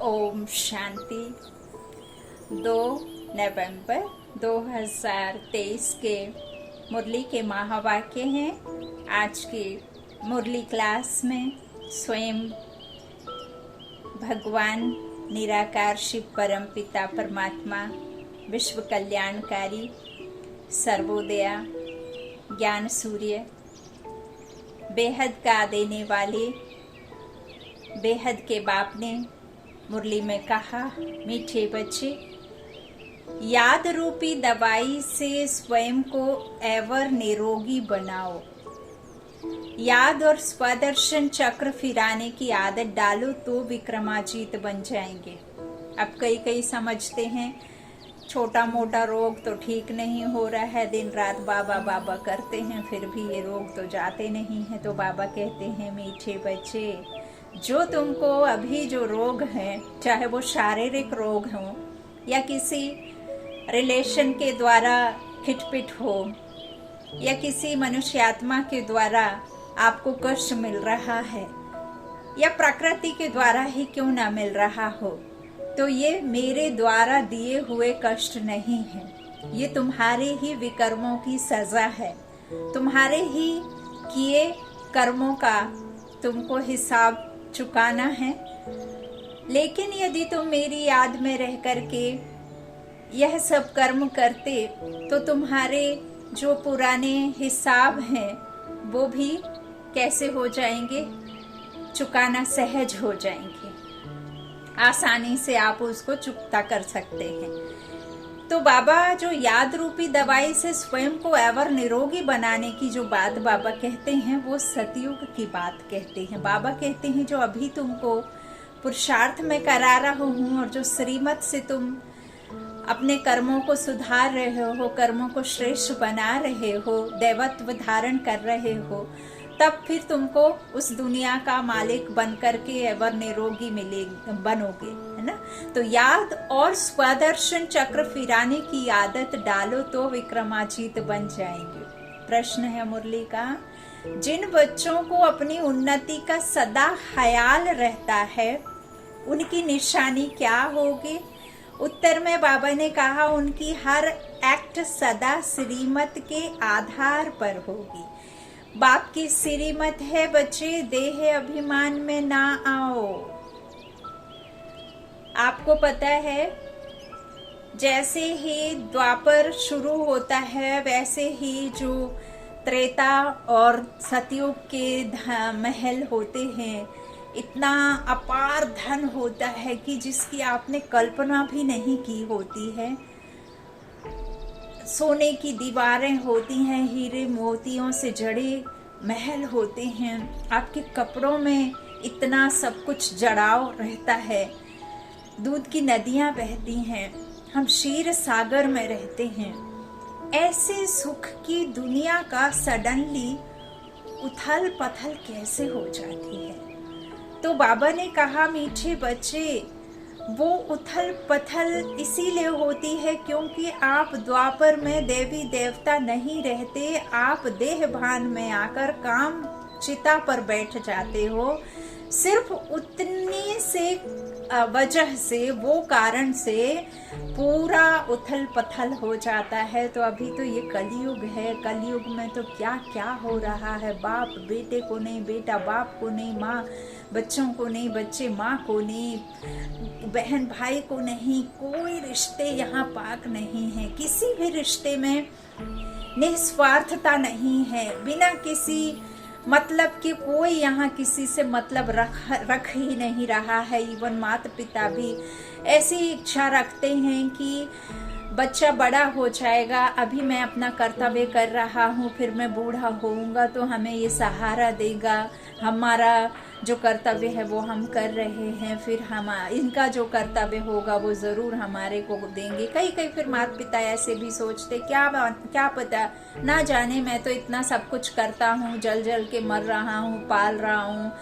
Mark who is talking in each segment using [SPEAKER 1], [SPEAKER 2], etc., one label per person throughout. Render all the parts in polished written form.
[SPEAKER 1] ओम शांति। 2 नवंबर 2023 के मुरली के महावाक्य हैं। आज की मुरली क्लास में स्वयं भगवान निराकार शिव परम पिता परमात्मा विश्व कल्याणकारी सर्वोदया ज्ञान सूर्य बेहद का देने वाले बेहद के बाप ने मुरली में कहा, मीठे बच्चे, याद रूपी दवाई से स्वयं को एवर निरोगी बनाओ। याद और स्वदर्शन चक्र फिराने की आदत डालो तो विक्रमाजीत बन जाएंगे। अब कई समझते हैं छोटा मोटा रोग तो ठीक नहीं हो रहा है, दिन रात बाबा बाबा करते हैं, फिर भी ये रोग तो जाते नहीं है। तो बाबा कहते हैं, मीठे बच्चे, जो तुमको अभी जो रोग है, चाहे वो शारीरिक रोग हो या किसी रिलेशन के द्वारा खिटपिट हो या किसी मनुष्यात्मा के द्वारा आपको कष्ट मिल रहा है या प्रकृति के द्वारा ही क्यों ना मिल रहा हो, तो ये मेरे द्वारा दिए हुए कष्ट नहीं है। ये तुम्हारे ही विकर्मों की सजा है, तुम्हारे ही किए कर्मों का तुमको हिसाब चुकाना है। लेकिन यदि तुम मेरी याद में रह करके यह सब कर्म करते तो तुम्हारे जो पुराने हिसाब हैं वो भी कैसे हो जाएंगे, चुकाना सहज हो जाएंगे, आसानी से आप उसको चुकता कर सकते हैं। तो बाबा जो याद रूपी दवाई से स्वयं को एवर निरोगी बनाने की जो बात बाबा कहते हैं वो सतयुग की बात कहते हैं। बाबा कहते हैं जो अभी तुमको पुरुषार्थ में करा रहा हूँ और जो श्रीमत से तुम अपने कर्मों को सुधार रहे हो, कर्मों को श्रेष्ठ बना रहे हो, दैवत्व धारण कर रहे हो, तब फिर तुमको उस दुनिया का मालिक बन करके एवर निरोगी बनोगे, है ना। तो याद और स्वदर्शन चक्र फिराने की आदत डालो तो विक्रमाजीत बन जाएंगे। प्रश्न है मुरली का, जिन बच्चों को अपनी उन्नति का सदा ख्याल रहता है उनकी निशानी क्या होगी? उत्तर में बाबा ने कहा, उनकी हर एक्ट सदा श्रीमत के आधार पर होगी। बाप की श्रीमत है, बच्चे देह अभिमान में ना आओ। आपको पता है जैसे ही द्वापर शुरू होता है वैसे ही जो त्रेता और सतयुग के महल होते हैं, इतना अपार धन होता है कि जिसकी आपने कल्पना भी नहीं की होती है। सोने की दीवारें होती हैं, हीरे मोतियों से जड़े महल होते हैं, आपके कपड़ों में इतना सब कुछ जड़ाव रहता है, दूध की नदियां बहती हैं, हम क्षीर सागर में रहते हैं। ऐसे सुख की दुनिया का सडनली उथल पथल कैसे हो जाती है? तो बाबा ने कहा, मीठे बच्चे, वो उथल पथल इसीलिए होती है क्योंकि आप द्वापर में देवी देवता नहीं रहते, आप देह भान में आकर काम चिता पर बैठ जाते हो। सिर्फ उतनी से वजह से, वो कारण से पूरा उथल पथल हो जाता है। तो अभी तो ये कलयुग है, कलयुग में तो क्या क्या हो रहा है। बाप बेटे को नहीं, बेटा बाप को नहीं, माँ बच्चों को नहीं, बच्चे माँ को नहीं, बहन भाई को नहीं, कोई रिश्ते यहाँ पाक नहीं है। किसी भी रिश्ते में निस्वार्थता नहीं है, बिना किसी मतलब कि कोई यहाँ किसी से मतलब रख ही नहीं रहा है। इवन माता पिता भी ऐसी इच्छा रखते हैं कि बच्चा बड़ा हो जाएगा, अभी मैं अपना कर्तव्य कर रहा हूँ, फिर मैं बूढ़ा होऊंगा तो हमें ये सहारा देगा, हमारा जो कर्तव्य है वो हम कर रहे हैं, फिर हम इनका जो कर्तव्य होगा वो जरूर हमारे को देंगे। कई फिर माता पिता ऐसे भी सोचते, क्या पता, ना जाने मैं तो इतना सब कुछ करता हूँ, जल के मर रहा हूँ, पाल रहा हूँ,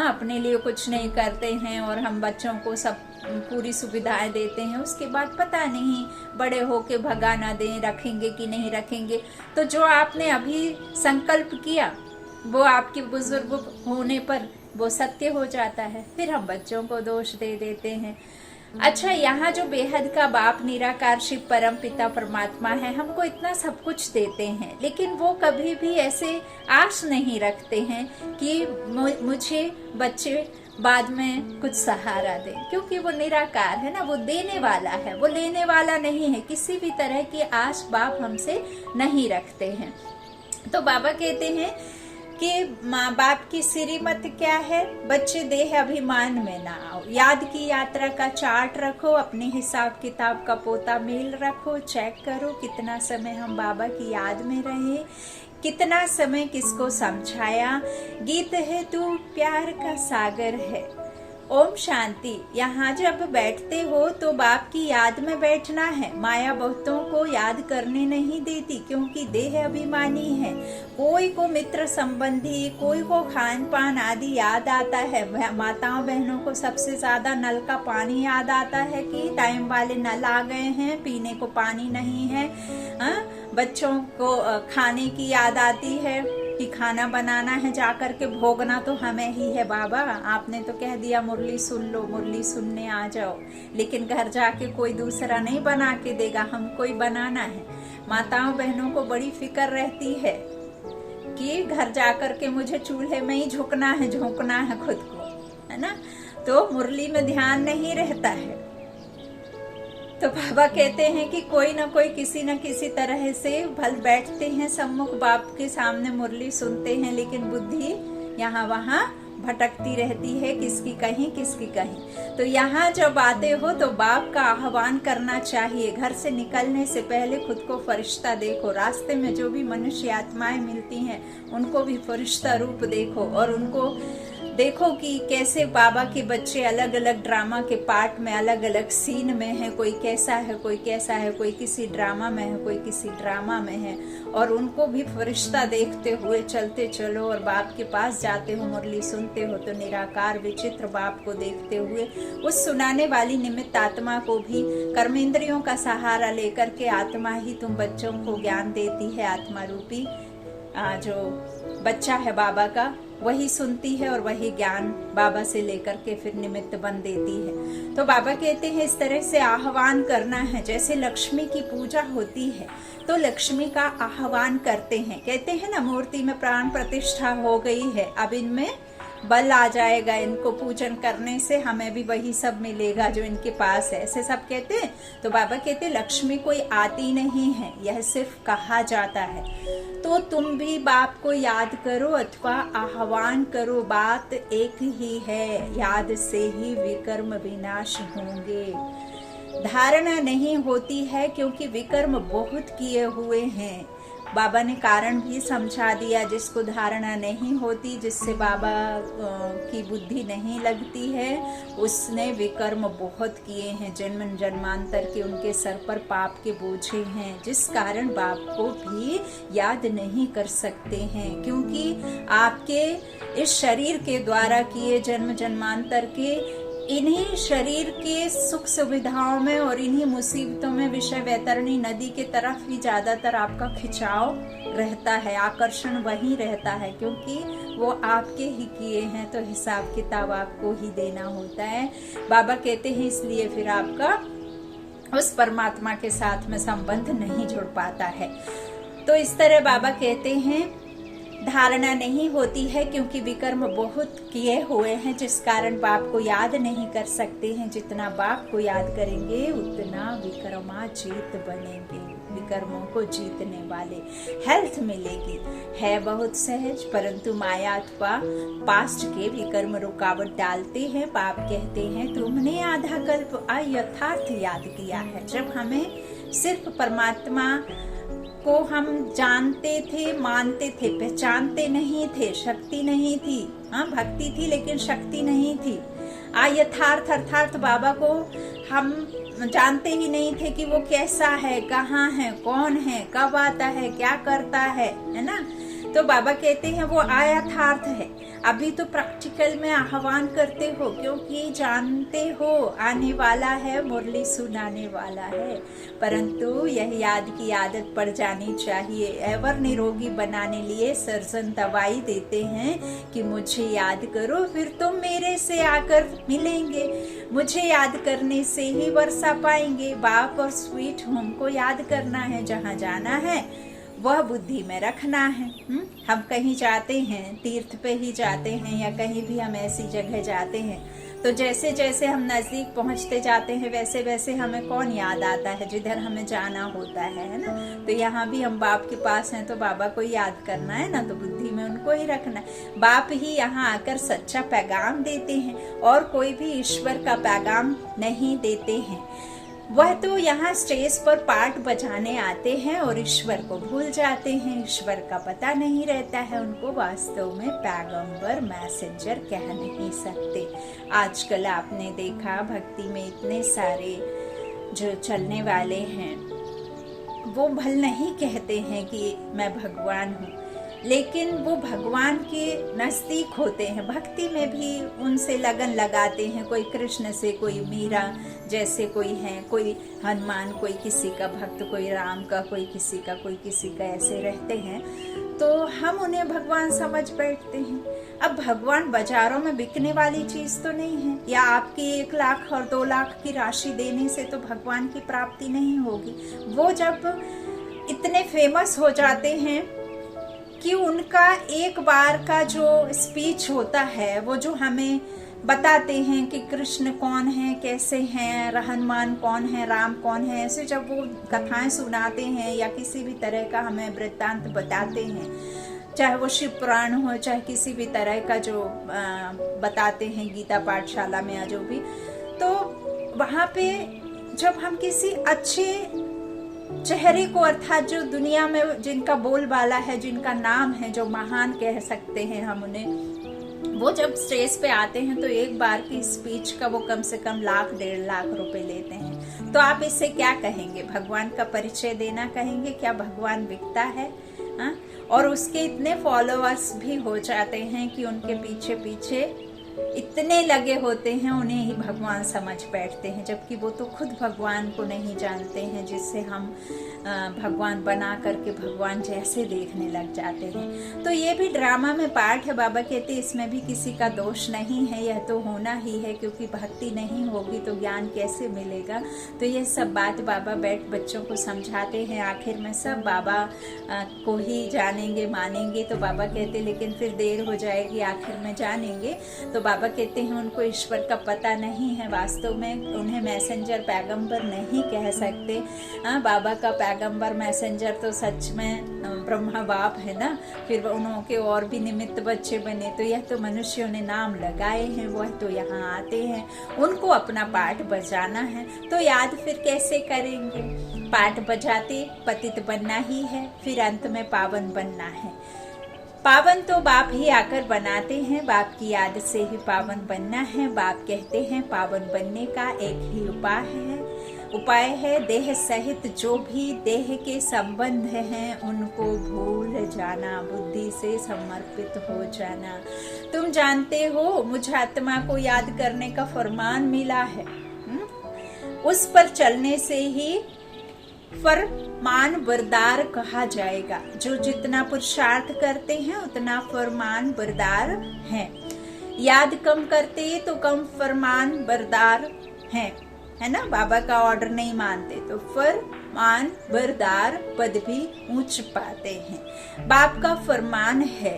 [SPEAKER 1] अपने लिए कुछ नहीं करते हैं और हम बच्चों को सब पूरी सुविधाएं देते हैं, उसके बाद पता नहीं बड़े होके भगा ना दें, रखेंगे कि नहीं रखेंगे। तो जो आपने अभी संकल्प किया वो आपके बुजुर्ग होने पर वो सत्य हो जाता है। फिर हम बच्चों को दोष दे देते हैं। अच्छा, यहाँ जो बेहद का बाप निराकार शिव परम पिता परमात्मा है, हमको इतना सब कुछ देते हैं, लेकिन वो कभी भी ऐसे आश नहीं रखते हैं कि मुझे बच्चे बाद में कुछ सहारा दे, क्योंकि वो निराकार है ना, वो देने वाला है, वो लेने वाला नहीं है। किसी भी तरह की आश बाप हमसे नहीं रखते हैं। तो बाबा कहते हैं कि माँ बाप की श्रीमत क्या है, बच्चे देह अभिमान में ना आओ, याद की यात्रा का चार्ट रखो, अपने हिसाब किताब का पोता मेल रखो, चेक करो कितना समय हम बाबा की याद में रहे, कितना समय किसको समझाया। गीत है तू प्यार का सागर है। ओम शांति। यहाँ जब बैठते हो तो बाप की याद में बैठना है। माया बहुतों को याद करने नहीं देती, क्योंकि देह अभिमानी है। कोई को मित्र संबंधी, कोई को खान पान आदि याद आता है। माताओं बहनों को सबसे ज्यादा नल का पानी याद आता है कि टाइम वाले नल आ गए हैं, पीने को पानी नहीं है। बच्चों को खाने की याद आती है कि खाना बनाना है, जाकर के भोगना तो हमें ही है। बाबा आपने तो कह दिया मुरली सुन लो, मुरली सुनने आ जाओ, लेकिन घर जाके कोई दूसरा नहीं बना के देगा, हमको ही बनाना है। माताओं बहनों को बड़ी फिक्र रहती है कि घर जाकर के मुझे चूल्हे में ही झुकना है, झोंकना है खुद को, है ना। तो मुरली में ध्यान नहीं रहता है। तो बाबा कहते हैं कि कोई ना कोई किसी न किसी तरह से भल बैठते हैं सम्मुख बाप के सामने, मुरली सुनते हैं, लेकिन बुद्धि यहाँ वहाँ भटकती रहती है, किसकी कहीं किसकी कहीं। तो यहाँ जब आते हो तो बाप का आह्वान करना चाहिए। घर से निकलने से पहले खुद को फरिश्ता देखो। रास्ते में जो भी मनुष्य आत्माएं मिलती हैं उनको भी फरिश्ता रूप देखो, और उनको देखो कि कैसे बाबा के बच्चे अलग अलग ड्रामा के पार्ट में, अलग अलग सीन में है। कोई कैसा है, कोई कैसा है, कोई किसी ड्रामा में है, कोई किसी ड्रामा में है, और उनको भी फरिश्ता देखते हुए चलते चलो। और बाप के पास जाते हो, मुरली सुनते हो तो निराकार विचित्र बाप को देखते हुए उस सुनाने वाली निमित्त आत्मा को भी कर्मेंद्रियों का सहारा लेकर के आत्मा ही तुम बच्चों को ज्ञान देती है। आत्मा रूपी जो बच्चा है बाबा का, वही सुनती है और वही ज्ञान बाबा से लेकर के फिर निमित्त बन देती है। तो बाबा कहते हैं इस तरह से आह्वान करना है। जैसे लक्ष्मी की पूजा होती है तो लक्ष्मी का आह्वान करते हैं। कहते हैं ना, मूर्ति में प्राण प्रतिष्ठा हो गई है, अब इनमें बल आ जाएगा, इनको पूजन करने से हमें भी वही सब मिलेगा जो इनके पास है, ऐसे सब कहते हैं। तो बाबा कहते हैं लक्ष्मी कोई आती नहीं है, यह सिर्फ कहा जाता है। तो तुम भी बाप को याद करो अथवा आह्वान करो, बात एक ही है, याद से ही विकर्म विनाश होंगे। धारणा नहीं होती है क्योंकि विकर्म बहुत किए हुए हैं। बाबा ने कारण भी समझा दिया, जिसको धारणा नहीं होती, जिससे बाबा की बुद्धि नहीं लगती है, उसने विकर्म बहुत किए हैं। जन्म जन्मांतर के उनके सर पर पाप के बोझे हैं, जिस कारण बाप को भी याद नहीं कर सकते हैं। क्योंकि आपके इस शरीर के द्वारा किए जन्म जन्मांतर के इन्हीं शरीर के सुख सुविधाओं में और इन्हीं मुसीबतों में विषय वैतरणी नदी के तरफ ही ज्यादातर आपका खिंचाव रहता है, आकर्षण वही रहता है, क्योंकि वो आपके ही किए हैं, तो हिसाब किताब आपको ही देना होता है। बाबा कहते हैं इसलिए फिर आपका उस परमात्मा के साथ में संबंध नहीं जुड़ पाता है। तो इस तरह बाबा कहते हैं धारणा नहीं होती है क्योंकि विकर्म बहुत किए हुए हैं, जिस कारण बाप को याद नहीं कर सकते हैं। जितना बाप को याद करेंगे उतना विकर्माजीत बनेंगे, विकर्मों को जीतने वाले। हेल्थ मिलेगी, है बहुत सहज, परंतु माया अथवा पास्ट के विकर्म रुकावट डालते हैं। बाप कहते हैं तुमने आधा कल्प अयथार्थ याद किया है। जब हमें सिर्फ परमात्मा को हम जानते थे, मानते थे, पहचानते नहीं थे, शक्ति नहीं थी, हाँ भक्ति थी लेकिन शक्ति नहीं थी। यथार्थ अर्थात बाबा को हम जानते ही नहीं थे कि वो कैसा है, कहाँ है, कौन है, कब आता है, क्या करता है ना। तो बाबा कहते हैं वो आयथार्थ है। अभी तो प्रैक्टिकल में आह्वान करते हो, क्योंकि जानते हो आने वाला है, मुरली सुनाने वाला है, परंतु यह याद की आदत पड़ जानी चाहिए। एवर निरोगी बनाने लिए सर्जन दवाई देते हैं कि मुझे याद करो, फिर तुम मेरे से आकर मिलेंगे, मुझे याद करने से ही वर्षा पाएंगे। बाप और स्वीट होम को याद करना है, जहाँ जाना है वह बुद्धि में रखना है। हम कहीं जाते हैं, तीर्थ पे ही जाते हैं या कहीं भी हम ऐसी जगह जाते हैं, तो जैसे जैसे हम नजदीक पहुंचते जाते हैं वैसे वैसे हमें कौन याद आता है, जिधर हमें जाना होता है ना। तो यहाँ भी हम बाप के पास हैं तो बाबा को याद करना है ना, तो बुद्धि में उनको ही रखना है। बाप ही यहाँ आकर सच्चा पैगाम देते हैं, और कोई भी ईश्वर का पैगाम नहीं देते हैं। वह तो यहाँ स्टेज पर पार्ट बजाने आते हैं और ईश्वर को भूल जाते हैं, ईश्वर का पता नहीं रहता है उनको। वास्तव में पैगंबर मैसेंजर कह नहीं सकते। आजकल आपने देखा भक्ति में इतने सारे जो चलने वाले हैं, वो भल नहीं कहते हैं कि मैं भगवान हूँ, लेकिन वो भगवान के नजदीक होते हैं। भक्ति में भी उनसे लगन लगाते हैं, कोई कृष्ण से, कोई मीरा जैसे कोई है, कोई हनुमान, कोई किसी का भक्त, कोई राम का, कोई किसी का, ऐसे रहते हैं। तो हम उन्हें भगवान समझ बैठते हैं। अब भगवान बाजारों में बिकने वाली चीज तो नहीं है, या आपकी 1 लाख और 2 लाख की राशि देने से तो भगवान की प्राप्ति नहीं होगी। वो जब इतने फेमस हो जाते हैं कि उनका एक बार का जो स्पीच होता है, वो जो हमें बताते हैं कि कृष्ण कौन है, कैसे हैं, हनुमान कौन है, राम कौन है, ऐसे जब वो कथाएं सुनाते हैं या किसी भी तरह का हमें वृत्तांत बताते हैं, चाहे वो शिव पुराण हो, चाहे किसी भी तरह का जो बताते हैं गीता पाठशाला में या जो भी, तो वहाँ पे जब हम किसी अच्छे चेहरे को, अर्थात जो दुनिया में जिनका बोलबाला है, जिनका नाम है, जो महान कह सकते हैं हम उन्हें, वो जब स्टेज पे आते हैं तो एक बार की स्पीच का वो कम से कम 1 लाख 1.5 लाख रुपए लेते हैं। तो आप इससे क्या कहेंगे? भगवान का परिचय देना कहेंगे? क्या भगवान बिकता है? हा? और उसके इतने फॉलोअर्स भी हो जाते हैं कि उनके पीछे पीछे इतने लगे होते हैं, उन्हें ही भगवान समझ बैठते हैं, जबकि वो तो खुद भगवान को नहीं जानते हैं, जिससे हम भगवान बना करके भगवान जैसे देखने लग जाते हैं। तो ये भी ड्रामा में पार्ट है। बाबा कहते हैं इसमें भी किसी का दोष नहीं है, यह तो होना ही है, क्योंकि भक्ति नहीं होगी तो ज्ञान कैसे मिलेगा। तो ये सब बात बाबा बैठ बच्चों को समझाते हैं। आखिर में सब बाबा को ही जानेंगे, मानेंगे। तो बाबा कहते लेकिन फिर देर हो जाएगी, आखिर में जानेंगे। तो बाबा कहते हैं उनको ईश्वर का पता नहीं है, वास्तव में उन्हें मैसेंजर पैगंबर नहीं कह सकते। बाबा का पैगंबर मैसेंजर तो सच में ब्रह्मा बाप है ना, फिर उनके और भी निमित्त बच्चे बने, तो यह तो मनुष्यों ने नाम लगाए हैं, वह तो यहाँ आते हैं, उनको अपना पाठ बजाना है। तो याद फिर कैसे करेंगे? पाठ बजाते पतित बनना ही है, फिर अंत में पावन बनना है। पावन तो बाप ही आकर बनाते हैं, बाप की याद से ही पावन बनना है। बाप कहते हैं पावन बनने का एक ही उपाय है देह सहित जो भी देह के संबंध हैं उनको भूल जाना, बुद्धि से समर्पित हो जाना। तुम जानते हो मुझे आत्मा को याद करने का फरमान मिला है, उस पर चलने से ही फरमान बरदार कहा जाएगा। जो जितना पुरुषार्थ करते हैं उतना फरमान बरदार हैं। याद कम करते तो कम फरमान बरदार हैं, है ना। बाबा का ऑर्डर नहीं मानते तो फरमान बरदार पद भी ऊंच पाते हैं। बाप का फरमान है,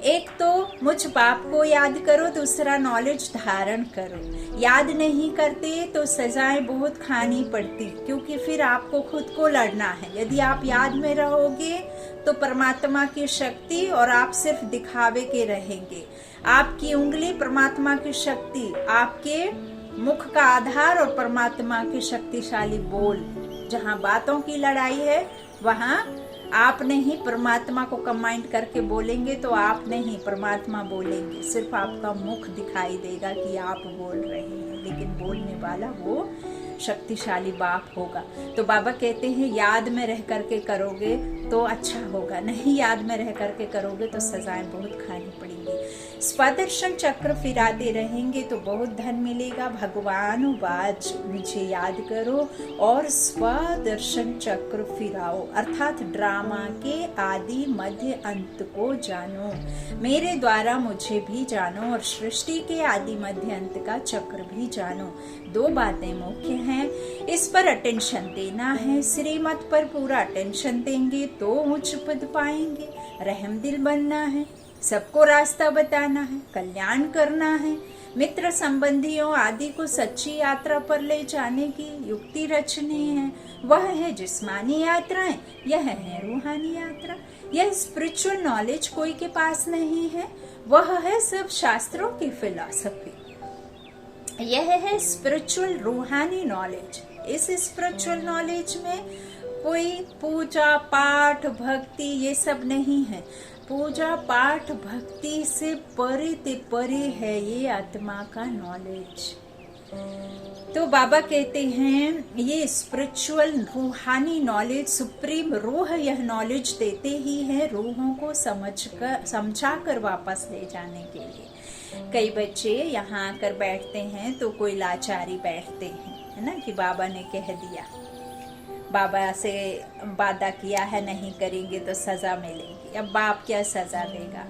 [SPEAKER 1] एक तो मुझ बाप को याद करो, दूसरा नॉलेज धारण करो। याद नहीं करते तो सजाएं बहुत खानी पड़ती, क्योंकि फिर आपको खुद को लड़ना है। यदि आप याद में रहोगे तो परमात्मा की शक्ति और आप सिर्फ दिखावे के रहेंगे। आपकी उंगली परमात्मा की शक्ति, आपके मुख का आधार और परमात्मा की शक्तिशाली बोल। जहाँ बातों की लड़ाई है वहाँ आप नहीं परमात्मा को कंबाइन करके बोलेंगे तो आप नहीं परमात्मा बोलेंगे। सिर्फ आपका मुख दिखाई देगा कि आप बोल रहे हैं, लेकिन बोलने वाला वो शक्तिशाली बाप होगा। तो बाबा कहते हैं याद में रह करके करोगे तो अच्छा होगा, नहीं याद में रह करके करोगे तो सजाएं बहुत खानी पड़ेंगी। स्वदर्शन चक्र फिराते रहेंगे तो बहुत धन मिलेगा। भगवान वाज मुझे याद करो और स्वदर्शन चक्र फिराओ, अर्थात ड्रामा के आदि मध्य अंत को जानो। मेरे द्वारा मुझे भी जानो और सृष्टि के आदि मध्य अंत का चक्र भी जानो। दो बातें मुख्य हैं, इस पर अटेंशन देना है। श्रीमत पर पूरा अटेंशन देंगे तो उच्च पद पाएंगे। रहम दिल बनना है, सबको रास्ता बताना है, कल्याण करना है। मित्र संबंधियों आदि को सच्ची यात्रा पर ले जाने की युक्ति रचनी है। वह है जिस्मानी यात्राएं, यह है रूहानी यात्रा। यह स्पिरिचुअल नॉलेज कोई के पास नहीं है, वह है सब शास्त्रों की फिलॉसफी। यह है स्पिरिचुअल रूहानी नॉलेज। इस स्पिरिचुअल नॉलेज में कोई पूजा पाठ भक्ति ये सब नहीं है। पूजा पाठ भक्ति से परे ते परे है ये आत्मा का नॉलेज। तो बाबा कहते हैं ये स्पिरिचुअल रूहानी नॉलेज, सुप्रीम रूह यह नॉलेज देते ही है रूहों को समझा कर वापस ले जाने के लिए। कई बच्चे यहाँ आकर बैठते हैं तो कोई लाचारी बैठते हैं, है ना, कि बाबा ने कह दिया, बाबा से वादा किया है नहीं करेंगे तो सजा मिलेगी। अब बाप क्या सजा देगा?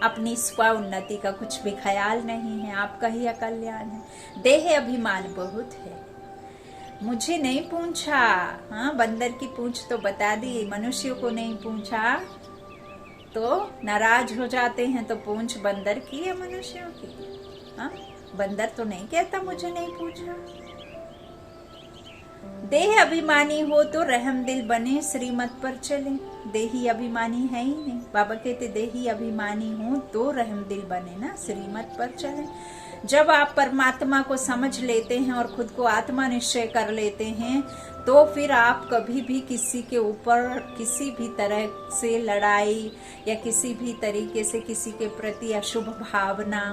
[SPEAKER 1] अपनी स्व उन्नति का कुछ भी ख्याल नहीं है, आपका ही अकल्याण है। देह अभिमान बहुत है। मुझे नहीं पूछा, हाँ, बंदर की पूंछ तो बता दी, मनुष्यों को नहीं पूछा तो नाराज हो जाते हैं। तो पूंछ बंदर की या मनुष्यों की? हाँ, बंदर तो नहीं कहता मुझे नहीं पूछा। देह अभिमानी हो तो रहम दिल बने, श्रीमत पर चले। देही अभिमानी है ही नहीं। बाबा कहते देही अभिमानी हो तो रहम दिल बने ना, श्रीमत पर चले। जब आप परमात्मा को समझ लेते हैं और खुद को आत्मा निश्चय कर लेते हैं तो फिर आप कभी भी किसी के ऊपर किसी भी तरह से लड़ाई या किसी भी तरीके से किसी के प्रति अशुभ भावना,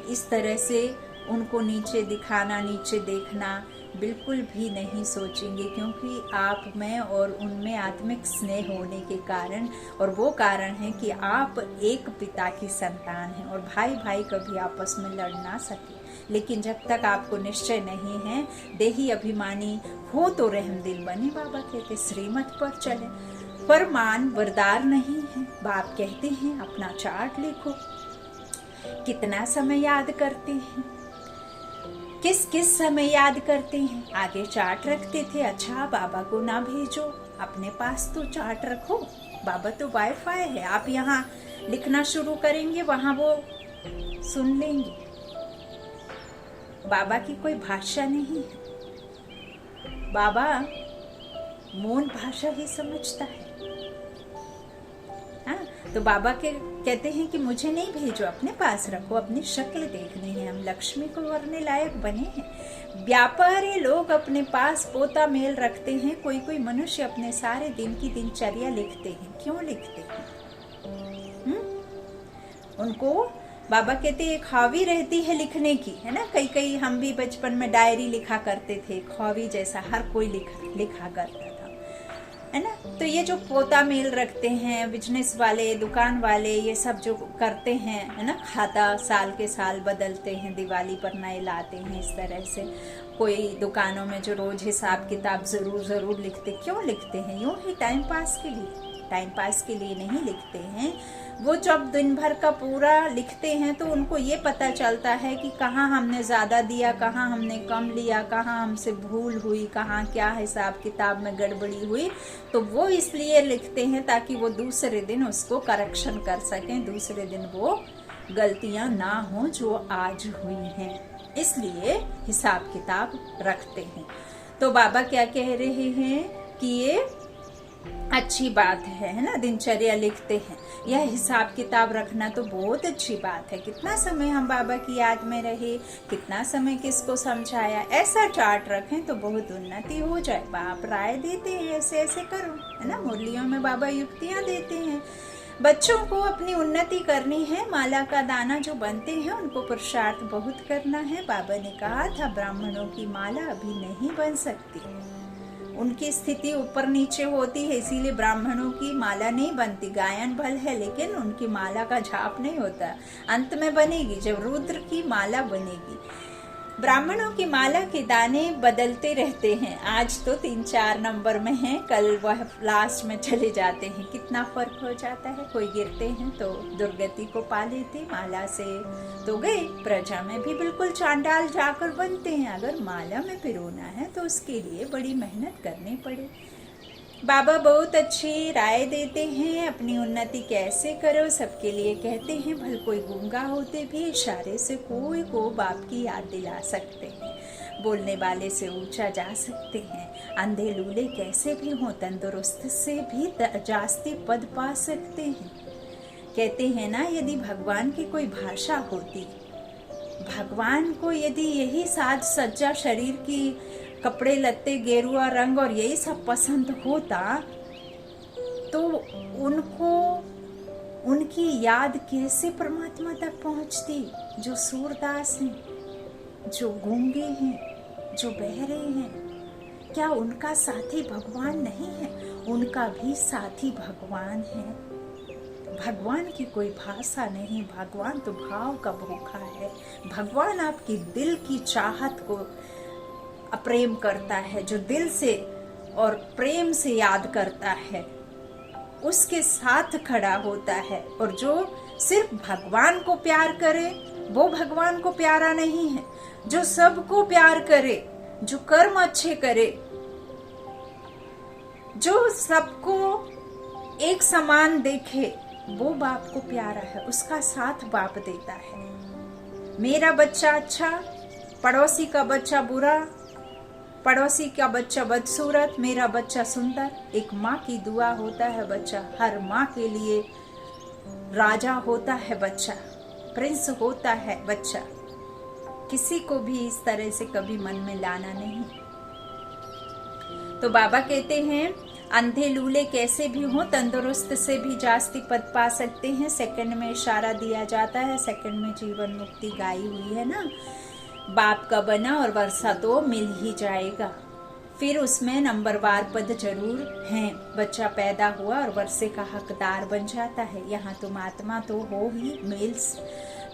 [SPEAKER 1] इस तरह से उनको नीचे दिखाना, नीचे देखना बिल्कुल भी नहीं सोचेंगे, क्योंकि आप में और उनमें आत्मिक स्नेह होने के कारण, और वो कारण है कि आप एक पिता की संतान हैं और भाई भाई कभी आपस में लड़ ना सके। लेकिन जब तक आपको निश्चय नहीं है, देही अभिमानी हो तो रहम दिल बने। बाबा कहते श्रीमत पर चले। फरमान वरदार नहीं है। बाप कहते हैं अपना चार्ट लिखो, कितना समय याद करते हैं, किस किस समय याद करते हैं। आगे चार्ट रखते थे। अच्छा, बाबा को ना भेजो, अपने पास तो चार्ट रखो। बाबा तो वाईफाई है, आप यहाँ लिखना शुरू करेंगे, वहां वो सुन लेंगे। बाबा की कोई भाषा नहीं है, बाबा मौन भाषा ही समझता है। हाँ, तो बाबा के कहते हैं कि मुझे नहीं भेजो, अपने पास रखो, अपनी शक्ल देखनी है। हम लक्ष्मी को वरने लायक बने हैं। व्यापारी लोग अपने पास पोता मेल रखते हैं। कोई कोई मनुष्य अपने सारे दिन की दिनचर्या लिखते हैं। क्यों लिखते हैं? उनको बाबा कहते एक हॉबी रहती है लिखने की, है ना। कई कई हम भी बचपन में डायरी लिखा करते थे, हॉबी जैसा हर कोई लिखा करता था, है ना। तो ये जो पोता मेल रखते हैं, बिजनेस वाले, दुकान वाले, ये सब जो करते हैं, है ना, खाता साल के साल बदलते हैं, दिवाली पर नए लाते हैं, इस तरह से। कोई दुकानों में जो रोज हिसाब किताब जरूर लिखते। क्यों लिखते हैं? यूं ही टाइम पास के लिए। टाइम पास के लिए नहीं लिखते हैं। वो जब दिन भर का पूरा लिखते हैं तो उनको ये पता चलता है कि कहाँ हमने ज्यादा दिया, कहाँ हमने कम लिया, कहाँ हमसे भूल हुई, कहाँ क्या हिसाब किताब में गड़बड़ी हुई। तो वो इसलिए लिखते हैं ताकि वो दूसरे दिन उसको करेक्शन कर सकें, दूसरे दिन वो गलतियां ना हो जो आज हुई हैं। इसलिए हिसाब किताब रखते हैं। तो बाबा क्या कह रहे हैं कि ये अच्छी बात है ना, दिनचर्या लिखते हैं। यह हिसाब किताब रखना तो बहुत अच्छी बात है। कितना समय हम बाबा की याद में रहे, कितना समय किसको समझाया, ऐसा चार्ट रखें तो बहुत उन्नति हो जाए। बाप राय देते हैं ऐसे ऐसे करो, है ना। मुरलियों में बाबा युक्तियां देते हैं। बच्चों को अपनी उन्नति करनी है, माला का दाना जो बनते हैं उनको पुरुषार्थ बहुत करना है। बाबा ने कहा था ब्राह्मणों की माला अभी नहीं बन सकती, उनकी स्थिति ऊपर नीचे होती है, इसीलिए ब्राह्मणों की माला नहीं बनती। गायन भल है लेकिन उनकी माला का झाप नहीं होता, अंत में बनेगी जब रुद्र की माला बनेगी। ब्राह्मणों की माला के दाने बदलते रहते हैं, आज तो 3-4 नंबर में हैं, कल वह लास्ट में चले जाते हैं। कितना फर्क हो जाता है। कोई गिरते हैं तो दुर्गति को पा लेते, माला से तो गए, प्रजा में भी बिल्कुल चांडाल जाकर बनते हैं। अगर माला में पिरोना है तो उसके लिए बड़ी मेहनत करनी पड़े। बाबा बहुत अच्छी राय देते हैं, अपनी उन्नति कैसे करो सबके लिए कहते हैं। भल कोई गूंगा होते भी इशारे से कोई को बाप की याद दिला सकते हैं, बोलने वाले से ऊंचा जा सकते हैं। अंधे लूले कैसे भी हों तंदुरुस्त से भी जास्ती पद पा सकते हैं। कहते हैं ना, यदि भगवान की कोई भाषा होती, भगवान को यदि यही साज सज्जा शरीर की कपड़े लत्ते गेरुआ रंग और यही सब पसंद होता तो उनको उनकी याद कैसे परमात्मा तक पहुंचती। जो सूरदास हैं, जो गूंगे हैं, जो बहरे हैं, क्या उनका साथी भगवान नहीं है? उनका भी साथी भगवान है। भगवान की कोई भाषा नहीं, भगवान तो भाव का भूखा है। भगवान आपकी दिल की चाहत को प्रेम करता है, जो दिल से और प्रेम से याद करता है उसके साथ खड़ा होता है। और जो सिर्फ भगवान को प्यार करे वो भगवान को प्यारा नहीं है। जो सबको प्यार करे, जो कर्म अच्छे करे, जो सबको एक समान देखे, वो बाप को प्यारा है, उसका साथ बाप देता है। मेरा बच्चा अच्छा, पड़ोसी का बच्चा बुरा, पड़ोसी का बच्चा बदसूरत, मेरा बच्चा सुंदर। एक माँ की दुआ होता है बच्चा, हर माँ के लिए राजा होता है बच्चा, प्रिंस होता है बच्चा। किसी को भी इस तरह से कभी मन में लाना नहीं। तो बाबा कहते हैं अंधे लूले कैसे भी हों तंदुरुस्त से भी जास्ती पद पा सकते हैं। सेकंड में इशारा दिया जाता है, सेकंड में जीवन मुक्ति गाई हुई है ना। बाप का बना और वर्षा तो मिल ही जाएगा। फिर उसमें नंबरवार पद जरूर हैं। बच्चा पैदा हुआ और वर्षे का हकदार बन जाता है। यहाँ तुम आत्मा तो हो ही, मेल्स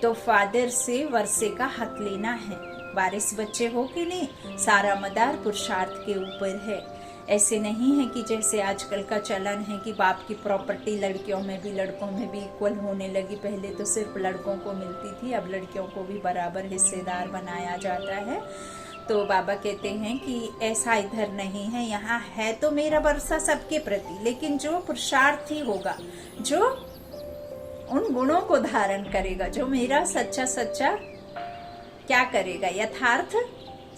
[SPEAKER 1] तो फादर से वर्षे का हक लेना है। वारिस बच्चे हो कि नहीं, सारा मदार पुरुषार्थ के ऊपर है। ऐसे नहीं है कि जैसे आजकल का चलन है कि बाप की प्रॉपर्टी लड़कियों में भी लड़कों में भी इक्वल होने लगी। पहले तो सिर्फ लड़कों को मिलती थी, अब लड़कियों को भी बराबर हिस्सेदार बनाया जाता है। तो बाबा कहते हैं कि ऐसा इधर नहीं है, यहाँ है तो मेरा वर्षा सबके प्रति, लेकिन जो पुरुषार्थी होगा, जो उन गुणों को धारण करेगा, जो मेरा सच्चा सच्चा क्या करेगा, यथार्थ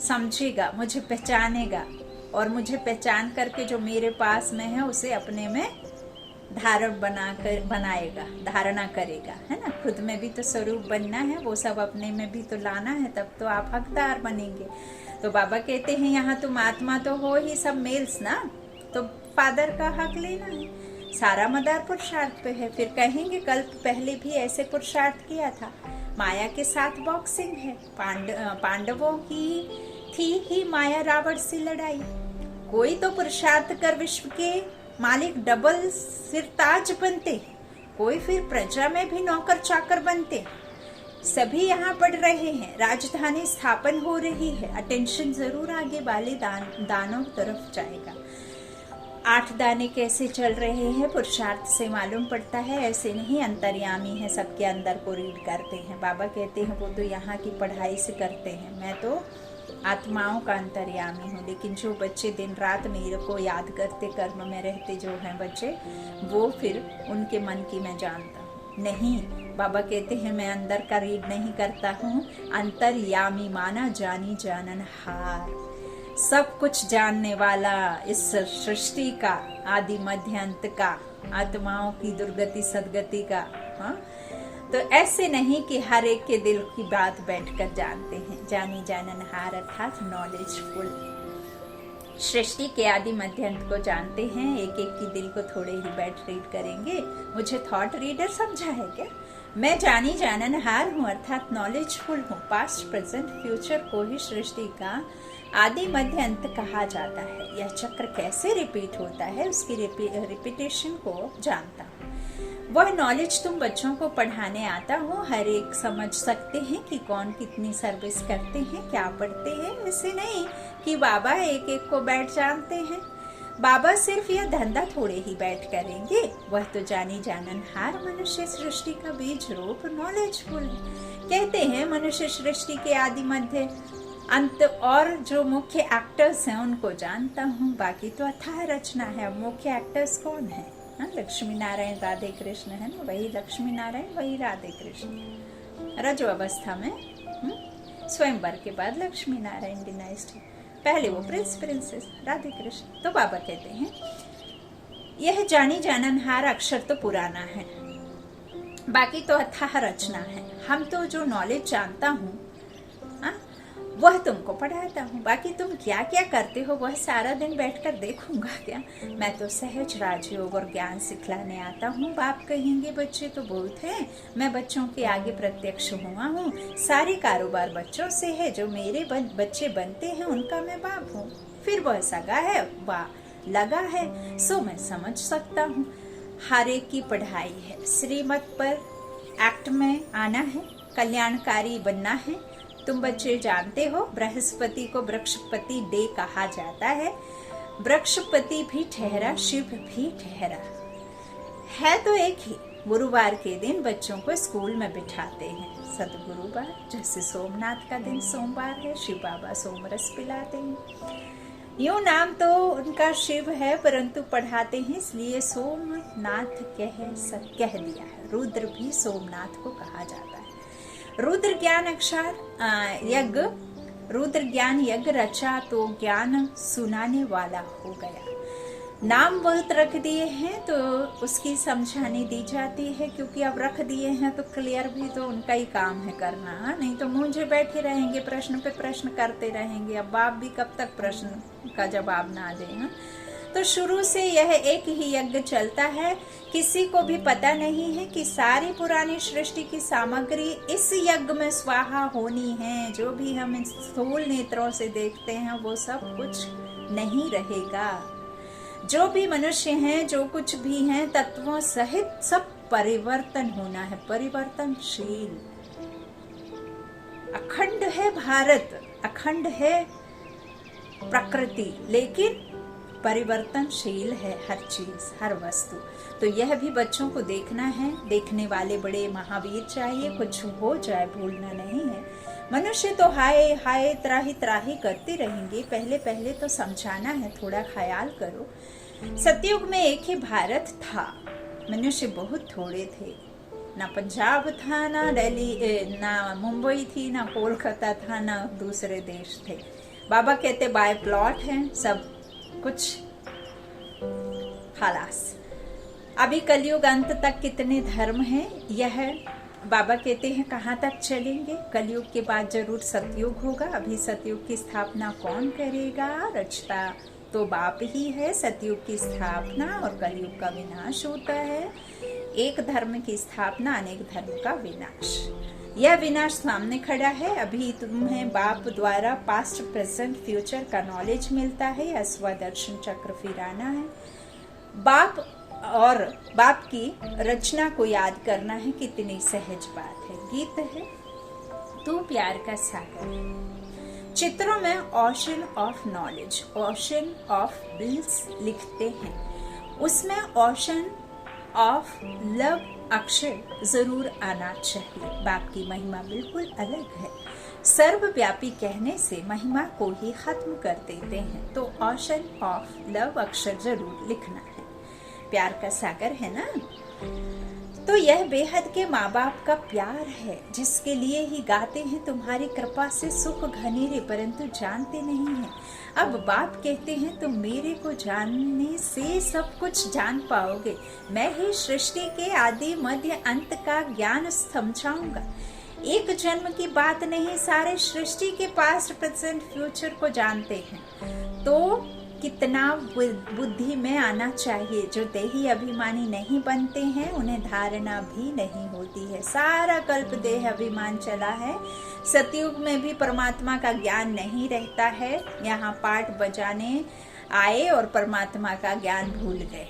[SPEAKER 1] समझेगा, मुझे पहचानेगा और मुझे पहचान करके जो मेरे पास में है उसे अपने में धारण बनाएगा, धारणा करेगा, है ना। खुद में भी तो स्वरूप बनना है, वो सब अपने में भी तो लाना है, तब तो आप हकदार बनेंगे। तो बाबा कहते हैं यहाँ तुम आत्मा तो हो ही, सब मेल्स ना, तो फादर का हक लेना है। सारा मदार पुरुषार्थ पे है। फिर कहेंगे कल्प पहले भी ऐसे पुरुषार्थ किया था। माया के साथ बॉक्सिंग है। पांडवों की थी ही माया रावण से लड़ाई। कोई तो पुरुषार्थ कर विश्व के मालिक डबल सिरताज बनते, कोई फिर प्रजा में भी नौकर चाकर बनते। सभी यहाँ बढ़ रहे हैं, राजधानी स्थापन हो रही है। अटेंशन जरूर आगे वाले दानों तरफ जाएगा। 8 दाने कैसे चल रहे हैं पुरुषार्थ से मालूम पड़ता है। ऐसे नहीं अंतर्यामी है, सबके अंदर को रीड करते हैं। बाबा कहते हैं वो तो यहाँ की पढ़ाई से करते हैं, मैं तो आत्माओं का अंतर्यामी हूँ। लेकिन जो बच्चे दिन रात मेरे को याद करते, कर्म में रहते जो हैं बच्चे, वो फिर उनके मन की मैं जानता हूँ। नहीं, बाबा कहते हैं मैं अंदर का रीड नहीं करता हूँ, अंतर्यामी माना जानी जाननहार, सब कुछ जानने वाला, इस सृष्टि का आदि मध्य अंत का, आत्माओं की दुर्गति सदगति का। हाँ, तो ऐसे नहीं कि हर एक के दिल की बात बैठकर जानते हैं। जानी जाननहार अर्थात नॉलेजफुल। सृष्टि के आदि मध्य अंत को जानते हैं। एक एक की दिल को थोड़े ही बैठ रीड करेंगे। मुझे थॉट रीडर समझा है क्या? मैं जानी जाननहार हूँ, अर्थात नॉलेजफुल हूँ। पास्ट प्रेजेंट फ्यूचर को ही सृष्टि का आदि मध्य अंत कहा जाता है। यह चक्र कैसे रिपीट होता है, उसकी रिपीटेशन को जानता हूँ। वह नॉलेज तुम बच्चों को पढ़ाने आता हूँ। हर एक समझ सकते हैं कि कौन कितनी सर्विस करते हैं, क्या पढ़ते हैं। ऐसे नहीं कि बाबा एक एक को बैठ जानते हैं। बाबा सिर्फ यह धंधा थोड़े ही बैठ करेंगे। वह तो जानी जाननहार मनुष्य सृष्टि का बीज रूप नॉलेजफुल कहते हैं। मनुष्य सृष्टि के आदि मध्य अंत और जो मुख्य एक्टर्स हैं उनको जानता हूँ। बाकी तो अथाह रचना है। मुख्य एक्टर्स कौन है? लक्ष्मी नारायण राधे कृष्ण है ना, वही लक्ष्मी नारायण वही राधे कृष्ण। रजो अवस्था में स्वयंवर के बाद लक्ष्मी नारायण डिनाइस्टी, पहले वो प्रिंस प्रिंसेस राधे कृष्ण। तो बाबा कहते हैं यह जानी जाननहार अक्षर तो पुराना है, बाकी तो अथाह रचना है। हम तो जो नॉलेज जानता हूँ वह तुमको पढ़ाता हूँ। बाकी तुम क्या क्या करते हो वह सारा दिन बैठकर देखूंगा क्या? मैं तो सहज राजयोग और ज्ञान सिखलाने आता हूँ। बाप कहेंगे बच्चे तो बहुत हैं, मैं बच्चों के आगे प्रत्यक्ष हुआ हूँ। सारे कारोबार बच्चों से है। जो मेरे बच्चे बनते हैं उनका मैं बाप हूँ। फिर वह सगा है वा लगा है, सो मैं समझ सकता हूँ। हर एक की पढ़ाई है। श्रीमत पर एक्ट में आना है, कल्याणकारी बनना है। तुम बच्चे जानते हो बृहस्पति को वृक्षपति डे कहा जाता है। वृक्षपति भी ठहरा, शिव भी ठहरा है तो एक ही। गुरुवार के दिन बच्चों को स्कूल में बिठाते हैं सदगुरुवार। जैसे सोमनाथ का दिन सोमवार है, शिव बाबा सोमरस पिलाते हैं। यूं नाम तो उनका शिव है परंतु पढ़ाते हैं इसलिए सोमनाथ कह दिया है। रुद्र भी सोमनाथ को कहा जाता है। रुद्र ज्ञान अक्षर यज्ञ, रुद्र ज्ञान यज्ञ रचा तो ज्ञान सुनाने वाला हो गया। नाम बहुत रख दिए हैं तो उसकी समझानी दी जाती है, क्योंकि अब रख दिए हैं तो क्लियर भी तो उनका ही काम है करना। नहीं तो मुझे बैठे रहेंगे, प्रश्न पे प्रश्न करते रहेंगे। अब बाप भी कब तक प्रश्न का जवाब ना दे। तो शुरू से यह एक ही यज्ञ चलता है। किसी को भी पता नहीं है कि सारी पुरानी सृष्टि की सामग्री इस यज्ञ में स्वाहा होनी है। जो भी हम स्थूल नेत्रों से देखते हैं वो सब कुछ नहीं रहेगा। जो भी मनुष्य हैं, जो कुछ भी हैं, तत्वों सहित सब परिवर्तन होना है। परिवर्तनशील अखंड है भारत, अखंड है प्रकृति, लेकिन परिवर्तनशील है हर चीज, हर वस्तु। तो यह भी बच्चों को देखना है। देखने वाले बड़े महावीर चाहिए। कुछ हो जाए भूलना नहीं है। मनुष्य तो हाय हाय त्राही त्राही करते रहेंगे। पहले पहले तो समझाना है, थोड़ा ख्याल करो। सतयुग में एक ही भारत था। मनुष्य बहुत थोड़े थे। ना पंजाब था, ना दिल्ली, ना मुंबई थी, ना कोलकाता था, ना दूसरे देश थे। बाबा कहते बाय प्लॉट है सब कुछ खलास। अभी कलयुग अंत तक कितने धर्म हैं यह बाबा कहते हैं कहाँ तक चलेंगे। कलयुग के बाद जरूर सतयुग होगा। अभी सतयुग की स्थापना कौन करेगा? रचता तो बाप ही है। सतयुग की स्थापना और कलयुग का विनाश होता है। एक धर्म की स्थापना, अनेक धर्म का विनाश। यह विनाश सामने खड़ा है। अभी तुम्हें बाप द्वारा पास्ट प्रेजेंट फ्यूचर का नॉलेज मिलता है। यह स्वदर्शन चक्र फिराना है। बाप और बाप की रचना को याद करना है। कितनी सहज बात है। गीत है तू प्यार का सागर। चित्रों में ocean of knowledge, ocean of bliss लिखते हैं। उसमें ओशन ऑफ लव अक्षर जरूर आना चाहिए। बाप की महिमा बिल्कुल अलग है। सर्वव्यापी कहने से महिमा को ही खत्म कर देते हैं। तो ओशन ऑफ लव अक्षर जरूर लिखना है। प्यार का सागर है ना। तो यह बेहद के माँ बाप का प्यार है, जिसके लिए ही गाते हैं तुम्हारी कृपा से सुख घनेरे, परंतु जानते नहीं हैं। अब बाप कहते हैं तुम मेरे को जानने से सब कुछ जान पाओगे। मैं ही सृष्टि के आदि मध्य अंत का ज्ञान समझाऊंगा। एक जन्म की बात नहीं, सारे सृष्टि के पास्ट प्रेजेंट फ्यूचर को जानते हैं। तो कितना बुद्धि में आना चाहिए। जो देही अभिमानी नहीं बनते हैं उन्हें धारणा भी नहीं होती है। सारा कल्प देह अभिमान चला है। सतयुग में भी परमात्मा का ज्ञान नहीं रहता है। यहाँ पाठ बजाने आए और परमात्मा का ज्ञान भूल गए।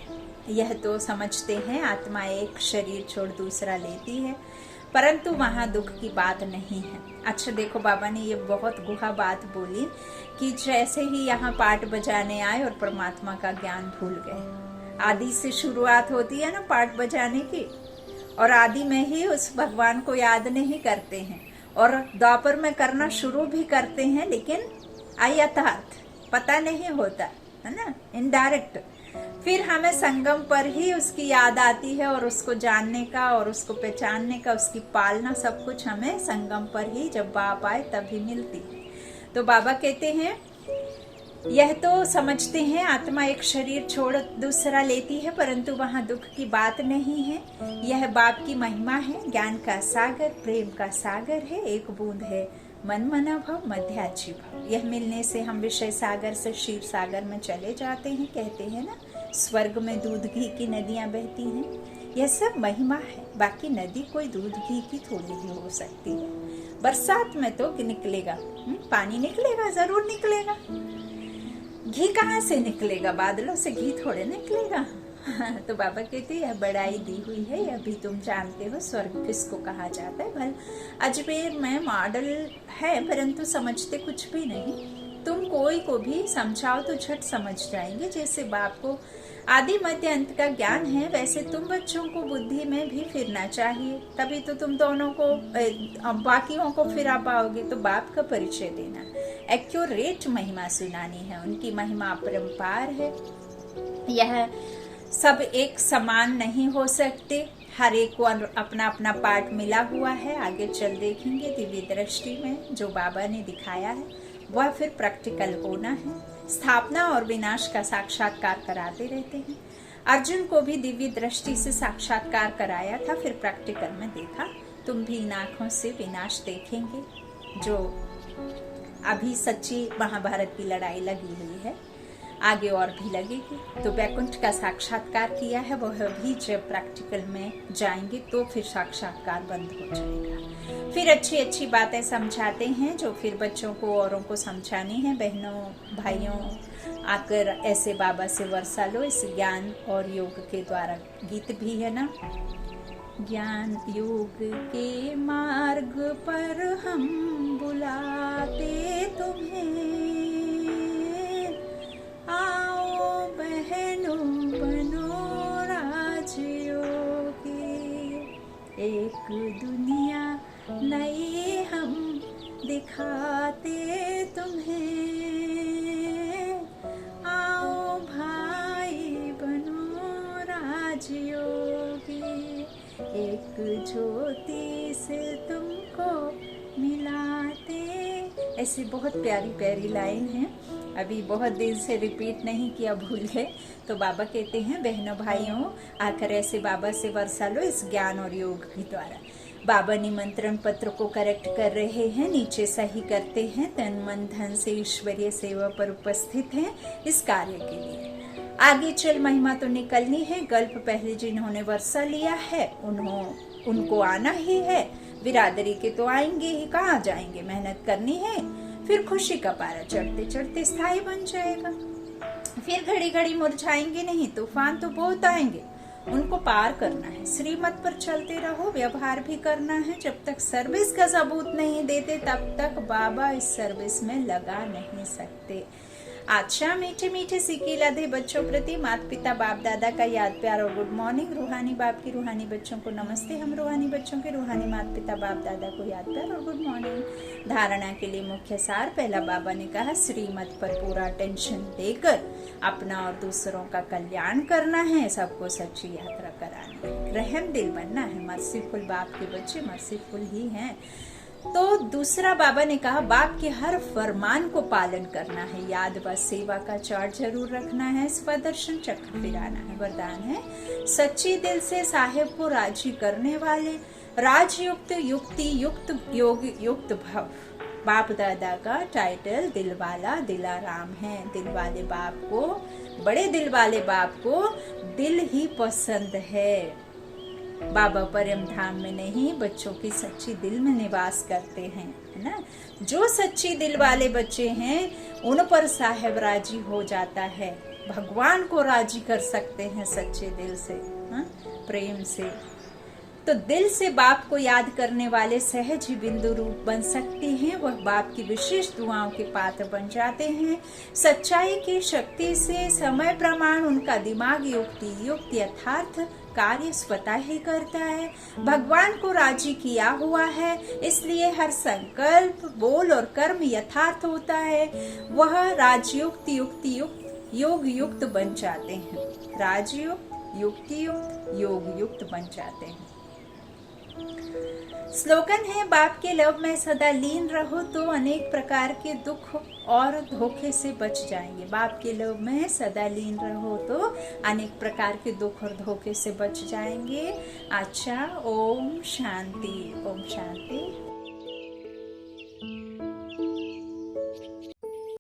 [SPEAKER 1] यह तो समझते हैं आत्मा एक शरीर छोड़ दूसरा लेती है, परंतु वहां दुख की बात नहीं है। अच्छा देखो, बाबा ने ये बहुत गुहा बात बोली कि जैसे ही यहाँ पाठ बजाने आए और परमात्मा का ज्ञान भूल गए। आदि से शुरुआत होती है ना पाठ बजाने की, और आदि में ही उस भगवान को याद नहीं करते हैं, और द्वापर में करना शुरू भी करते हैं, लेकिन अयथार्थ पता नहीं होता है ना, इनडायरेक्ट। फिर हमें संगम पर ही उसकी याद आती है, और उसको जानने का और उसको पहचानने का, उसकी पालना, सब कुछ हमें संगम पर ही जब बाप आए तभी मिलती है। तो बाबा कहते हैं यह तो समझते हैं आत्मा एक शरीर छोड़ दूसरा लेती है, परंतु वहां दुख की बात नहीं है। यह बाप की महिमा है। ज्ञान का सागर, प्रेम का सागर है। एक बूंद है मन मना भव मध्याजी भव। यह मिलने से हम विषय सागर से क्षीर सागर में चले जाते हैं। कहते हैं ना, स्वर्ग में दूध घी की नदियां बहती हैं। यह सब महिमा है। बाकी नदी कोई दूध घी की थोड़ी ही हो सकती है। बरसात में तो निकलेगा, पानी निकलेगा, जरूर निकलेगा। घी कहाँ से निकलेगा? बादलों से घी थोड़े निकलेगा। तो बाबा कहते हैं यह बड़ाई दी हुई है। यह भी तुम जानते हो स्वर्ग किसको कहा जाता है। भल अजमेर में मॉडल है, परंतु समझते कुछ भी नहीं। तुम कोई को भी समझाओ तो झट समझ जाएंगे। जैसे बाप को आदि मध्य अंत का ज्ञान है, वैसे तुम बच्चों को बुद्धि में भी फिरना चाहिए। तभी तो तुम दोनों को बाकियों को फिरा पाओगे। तो बाप का परिचय देना, एक्यूरेट महिमा सुनानी है। उनकी महिमा अपरंपार है। यह सब एक समान नहीं हो सकते। हर एक को अपना अपना पार्ट मिला हुआ है। आगे चल देखेंगे दिव्य दृष्टि में जो बाबा ने दिखाया है वह फिर प्रैक्टिकल होना है। स्थापना और विनाश का साक्षात्कार कराते रहते हैं। अर्जुन को भी दिव्य दृष्टि से साक्षात्कार कराया था, फिर प्रैक्टिकल में देखा। तुम भी इन आंखों से विनाश देखेंगे। जो अभी सच्ची महाभारत की लड़ाई लगी हुई है, आगे और भी लगेगी। तो वैकुंठ का साक्षात्कार किया है, वह भी जब प्रैक्टिकल में जाएंगे तो फिर साक्षात्कार बंद हो जाएगा। फिर अच्छी अच्छी बातें समझाते हैं जो फिर बच्चों को औरों को समझानी है। बहनों भाइयों, आकर ऐसे बाबा से वर्षा लो इस ज्ञान और योग के द्वारा। गीत भी है ना, ज्ञान योग के मार्ग पर हम बुलाते तुम्हें, आओ बहनों बनो राजयोगी। एक दुनिया नई हम दिखाते तुम्हें, आओ भाई बनो राजयोगी। एक ज्योति से तुमको मिलाते। ऐसी बहुत प्यारी प्यारी लाइन है। अभी बहुत दिन से रिपीट नहीं किया, भूल गए। तो बाबा कहते हैं बहनों भाइयों, आकर ऐसे बाबा से वर्षा लो इस ज्ञान और योग के द्वारा। बाबा निमंत्रण पत्र को करेक्ट कर रहे हैं, नीचे सही करते हैं। तन मन धन से ईश्वरीय सेवा पर उपस्थित हैं इस कार्य के लिए। आगे चल महिमा तो निकलनी है। गल्प पहले जिन्होंने वर्षा लिया है उनको आना ही है। बिरादरी के तो आएंगे ही, कहाँ जाएंगे, मेहनत करनी है। फिर खुशी का पारा चढ़ते चढ़ते स्थायी बन जाएगा। फिर घड़ी घड़ी मुरझाएंगे नहीं, तूफान तो बहुत आएंगे, उनको पार करना है। श्रीमत पर चलते रहो, व्यवहार भी करना है। जब तक सर्विस का सबूत नहीं देते तब तक बाबा इस सर्विस में लगा नहीं सकते। अच्छा मीठे मीठे सिक्के लदे बच्चों प्रति माता पिता बाप दादा का याद प्यार और गुड मॉर्निंग। रूहानी बाप की रूहानी बच्चों को नमस्ते। हम रूहानी बच्चों के रूहानी माता पिता बाप दादा को याद प्यार और गुड मॉर्निंग। धारणा के लिए मुख्य सार। पहला बाबा ने कहा श्रीमत पर पूरा अटेंशन देकर अपना और दूसरों का कल्याण करना है, सबको सच्ची यात्रा करानी है, रहम दिल बनना है। मर्सीफुल बाप के बच्चे मर्सीफुल ही हैं। तो दूसरा बाबा ने कहा बाप के हर फरमान को पालन करना है, याद व सेवा का चार्ट जरूर रखना है, स्वदर्शन चक्र फिराना है। वरदान है सच्ची दिल से साहेब को राजी करने वाले, राजयुक्त युक्ति युक्त योग युक्त भव। बाप दादा का टाइटल दिलवाला दिलाराम है। दिल वाले बाप को, बड़े दिल वाले बाप को दिल ही पसंद है। बाबा परम धाम में नहीं, बच्चों की सच्ची दिल में निवास करते हैं, है ना। जो सच्ची दिल वाले बच्चे हैं उन पर साहेब राजी हो जाता है। भगवान को राजी कर सकते हैं सच्चे दिल से, प्रेम से। तो दिल से बाप को याद करने वाले सहज ही बिंदु रूप बन सकते हैं। वह बाप की विशेष दुआओं के पात्र बन जाते हैं। सच्चाई की शक्ति से समय प्रमाण उनका दिमाग युक्त यथार्थ कार्य स्वतः ही करता है। भगवान को राजी किया हुआ है, इसलिए हर संकल्प, बोल और कर्म यथार्थ होता है। वह राजयुक्त, योग युक्त बन जाते हैं। राजयुक्त, योग युक्त बन जाते हैं। स्लोगन है, बाप के लव में सदा लीन रहो तो अनेक प्रकार के दुख और धोखे से बच जाएंगे। बाप के लव में सदा लीन रहो तो अनेक प्रकार के दुख और धोखे से बच जाएंगे। अच्छा, ओम शांति, ओम शांति।